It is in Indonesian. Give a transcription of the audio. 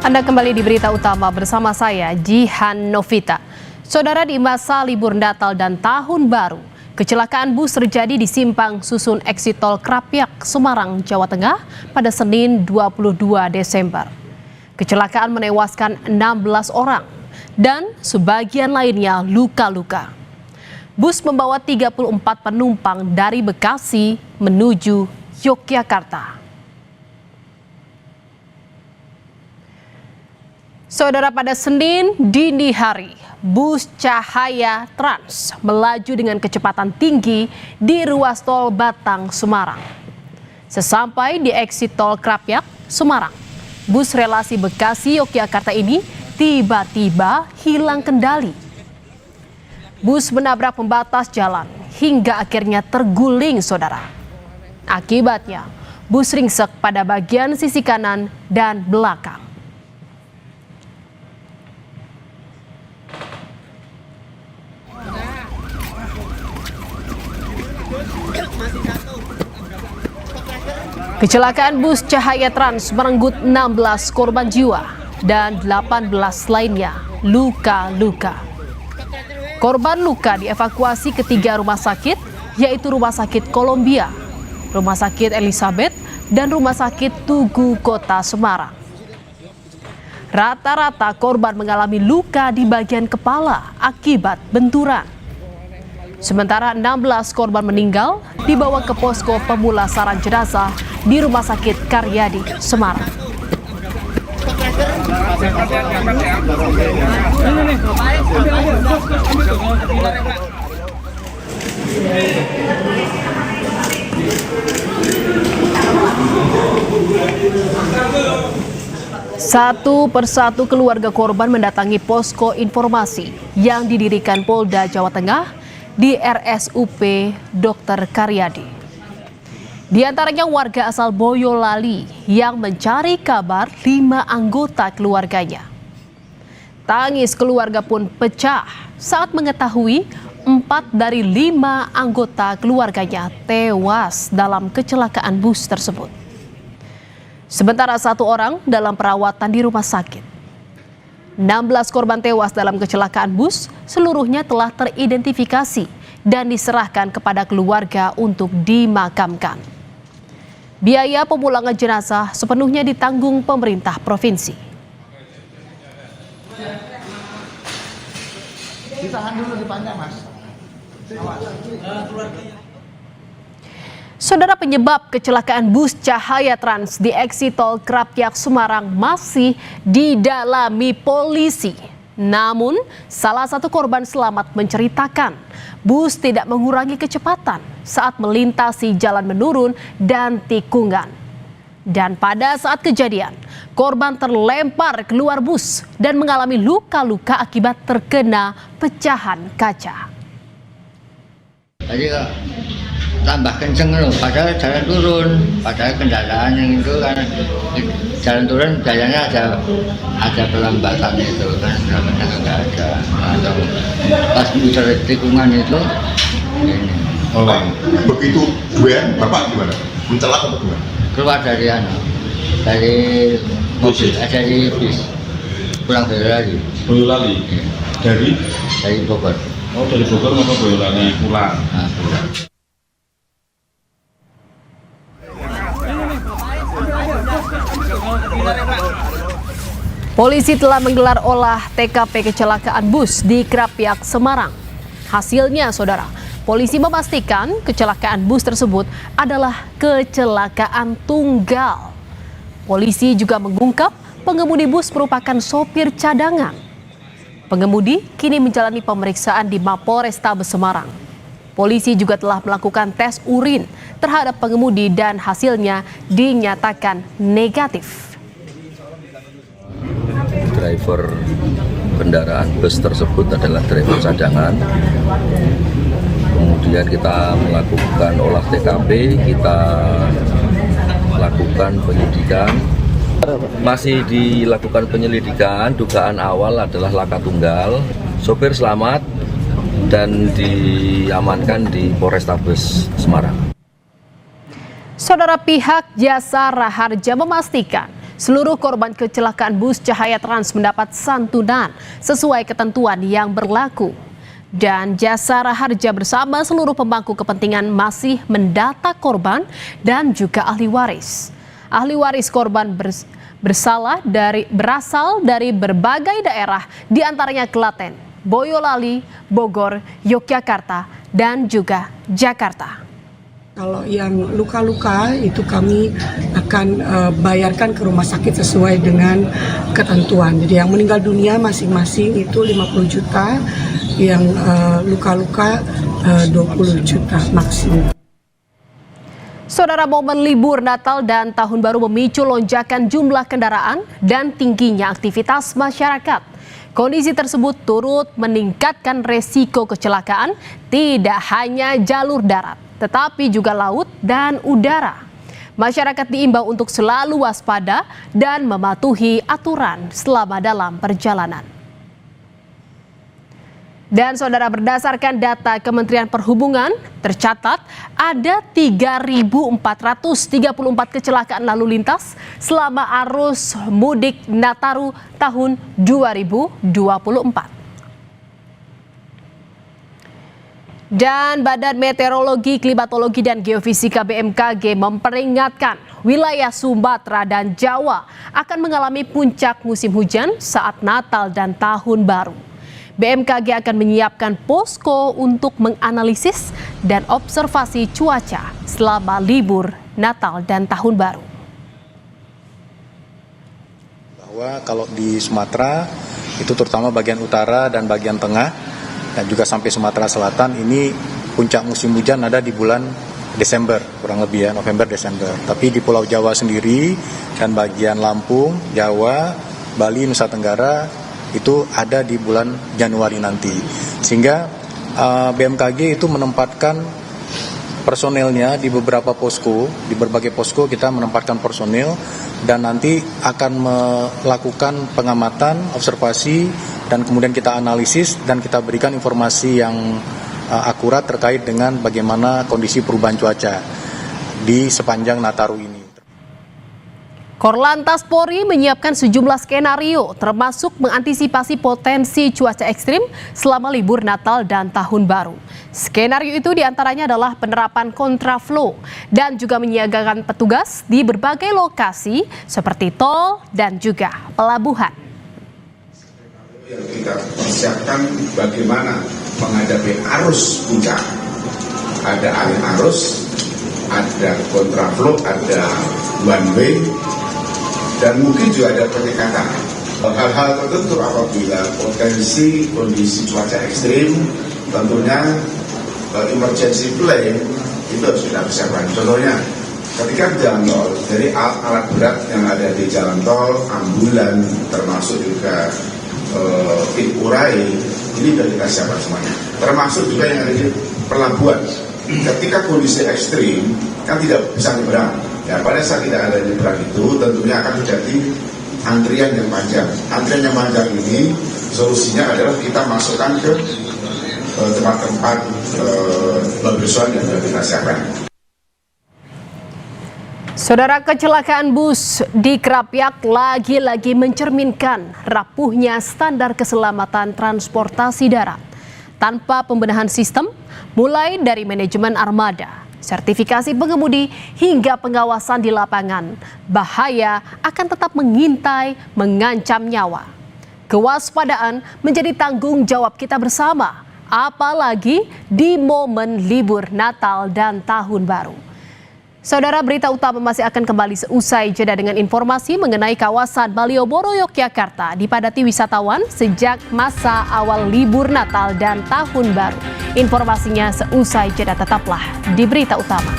Anda kembali di Berita Utama bersama saya, Jihan Novita. Saudara, di masa libur Natal dan Tahun Baru, kecelakaan bus terjadi di Simpang Susun Exit Tol Krapyak, Semarang, Jawa Tengah pada Senin 22 Desember. Kecelakaan menewaskan 16 orang dan sebagian lainnya luka-luka. Bus membawa 34 penumpang dari Bekasi menuju Yogyakarta. Saudara, pada Senin dini hari, bus Cahaya Trans melaju dengan kecepatan tinggi di ruas tol Batang, Semarang. Sesampai di exit tol Krapyak, Semarang, bus relasi Bekasi-Yogyakarta ini tiba-tiba hilang kendali. Bus menabrak pembatas jalan hingga akhirnya terguling, saudara. Akibatnya, bus ringsek pada bagian sisi kanan dan belakang. Kecelakaan bus Cahaya Trans merenggut 16 korban jiwa dan 18 lainnya luka-luka. Korban luka dievakuasi ke 3 rumah sakit, yaitu Rumah Sakit Kolombia, Rumah Sakit Elizabeth, dan Rumah Sakit Tugu Kota Semarang. Rata-rata korban mengalami luka di bagian kepala akibat benturan. Sementara 16 korban meninggal dibawa ke posko pemulasaran jenazah di Rumah Sakit Karyadi, Semarang. Satu persatu keluarga korban mendatangi posko informasi yang didirikan Polda Jawa Tengah di RSUP Dr. Karyadi. Di antaranya warga asal Boyolali yang mencari kabar 5 anggota keluarganya. Tangis keluarga pun pecah saat mengetahui 4 dari 5 anggota keluarganya tewas dalam kecelakaan bus tersebut. Sementara 1 orang dalam perawatan di rumah sakit. 16 korban tewas dalam kecelakaan bus seluruhnya telah teridentifikasi dan diserahkan kepada keluarga untuk dimakamkan. Biaya pemulangan jenazah sepenuhnya ditanggung pemerintah provinsi. Ditahan dulu di panjang, Mas. Saudara, penyebab kecelakaan bus Cahaya Trans di exit tol Krapyak, Semarang masih didalami polisi. Namun, salah satu korban selamat menceritakan bus tidak mengurangi kecepatan saat melintasi jalan menurun dan tikungan. Dan pada saat kejadian, korban terlempar keluar bus dan mengalami luka-luka akibat terkena pecahan kaca. Tambah kenceng loh, padahal jalan turun, padahal kendaraan yang itu kan jalan turun jalannya ada pelambatan itu kan, sebenarnya nggak ada. Atau pas muter tikungan itu ini. Oh, begitu bapak gimana? Mencelak atau gimana? Keluar dari mobil, dari bis, pulang Boyolali. Boyolali? Ya. Dari Bogor. Oh, dari Bogor mau ke Boyolali pulang. Nah, pulang. Polisi telah menggelar olah TKP kecelakaan bus di Krapyak, Semarang. Hasilnya, saudara, polisi memastikan kecelakaan bus tersebut adalah kecelakaan tunggal. Polisi juga mengungkap pengemudi bus merupakan sopir cadangan. Pengemudi kini menjalani pemeriksaan di Mapolrestabes Semarang. Polisi juga telah melakukan tes urin terhadap pengemudi dan hasilnya dinyatakan negatif. Driver kendaraan bus tersebut adalah driver cadangan. Kemudian kita melakukan olah TKP, kita lakukan penyidikan. Masih dilakukan penyelidikan, dugaan awal adalah laka tunggal. Sopir selamat dan diamankan di Polrestabes Semarang. Saudara, pihak Jasa Raharja memastikan Seluruh korban kecelakaan bus Cahaya Trans mendapat santunan sesuai ketentuan yang berlaku. Dan Jasara Harja bersama seluruh pemangku kepentingan masih mendata korban dan juga ahli waris. Ahli waris korban berasal dari berbagai daerah, diantaranya Klaten, Boyolali, Bogor, Yogyakarta, dan juga Jakarta. Kalau yang luka-luka itu kami akan bayarkan ke rumah sakit sesuai dengan ketentuan. Jadi yang meninggal dunia masing-masing itu 50 juta, yang luka-luka 20 juta maksimum. Saudara, momen libur Natal dan Tahun Baru memicu lonjakan jumlah kendaraan dan tingginya aktivitas masyarakat. Kondisi tersebut turut meningkatkan resiko kecelakaan tidak hanya jalur darat, tetapi juga laut dan udara. Masyarakat diimbau untuk selalu waspada dan mematuhi aturan selama dalam perjalanan. Dan saudara, berdasarkan data Kementerian Perhubungan, tercatat ada 3.434 kecelakaan lalu lintas selama arus mudik Nataru tahun 2024. Dan Badan Meteorologi, Klimatologi, dan Geofisika BMKG memperingatkan wilayah Sumatera dan Jawa akan mengalami puncak musim hujan saat Natal dan Tahun Baru. BMKG akan menyiapkan posko untuk menganalisis dan observasi cuaca selama libur Natal dan Tahun Baru. Bahwa kalau di Sumatera itu terutama bagian utara dan bagian tengah dan juga sampai Sumatera Selatan ini puncak musim hujan ada di bulan Desember, kurang lebih ya, November-Desember. Tapi di Pulau Jawa sendiri dan bagian Lampung, Jawa, Bali, Nusa Tenggara itu ada di bulan Januari nanti. Sehingga BMKG itu menempatkan personelnya di beberapa posko, di berbagai posko kita menempatkan personel dan nanti akan melakukan pengamatan, observasi, dan kemudian kita analisis dan kita berikan informasi yang akurat terkait dengan bagaimana kondisi perubahan cuaca di sepanjang Nataru ini. Korlantas Polri menyiapkan sejumlah skenario termasuk mengantisipasi potensi cuaca ekstrim selama libur Natal dan Tahun Baru. Skenario itu diantaranya adalah penerapan kontraflow dan juga menyiagakan petugas di berbagai lokasi seperti tol dan juga pelabuhan. Yang kita persiapkan bagaimana menghadapi arus puncak. Ada alih arus, ada kontraflow, ada one way, dan mungkin juga ada penyekatan. Hal-hal tertentu apabila potensi kondisi cuaca ekstrim, tentunya emergency plan itu harus kita persiapkan. Contohnya, ketika jalan tol, jadi alat berat yang ada di jalan tol, ambulan, termasuk juga urai, ini sudah kita siapkan semuanya. Termasuk juga yang ada di pelabuhan. Ketika kondisi ekstrim, kan tidak bisa nyebrang. Ya, pada saat tidak ada nyebrang itu tentunya akan terjadi antrian yang panjang. Antrian yang panjang ini solusinya adalah kita masukkan ke tempat-tempat pembersihan yang sudah kita siapkan. Saudara, kecelakaan bus di Krapyak lagi-lagi mencerminkan rapuhnya standar keselamatan transportasi darat. Tanpa pembenahan sistem, mulai dari manajemen armada, sertifikasi pengemudi hingga pengawasan di lapangan, bahaya akan tetap mengintai, mengancam nyawa. Kewaspadaan menjadi tanggung jawab kita bersama, apalagi di momen libur Natal dan Tahun Baru. Saudara, berita utama masih akan kembali seusai jeda dengan informasi mengenai kawasan Malioboro, Yogyakarta dipadati wisatawan sejak masa awal libur Natal dan Tahun Baru. Informasinya seusai jeda, tetaplah di berita utama.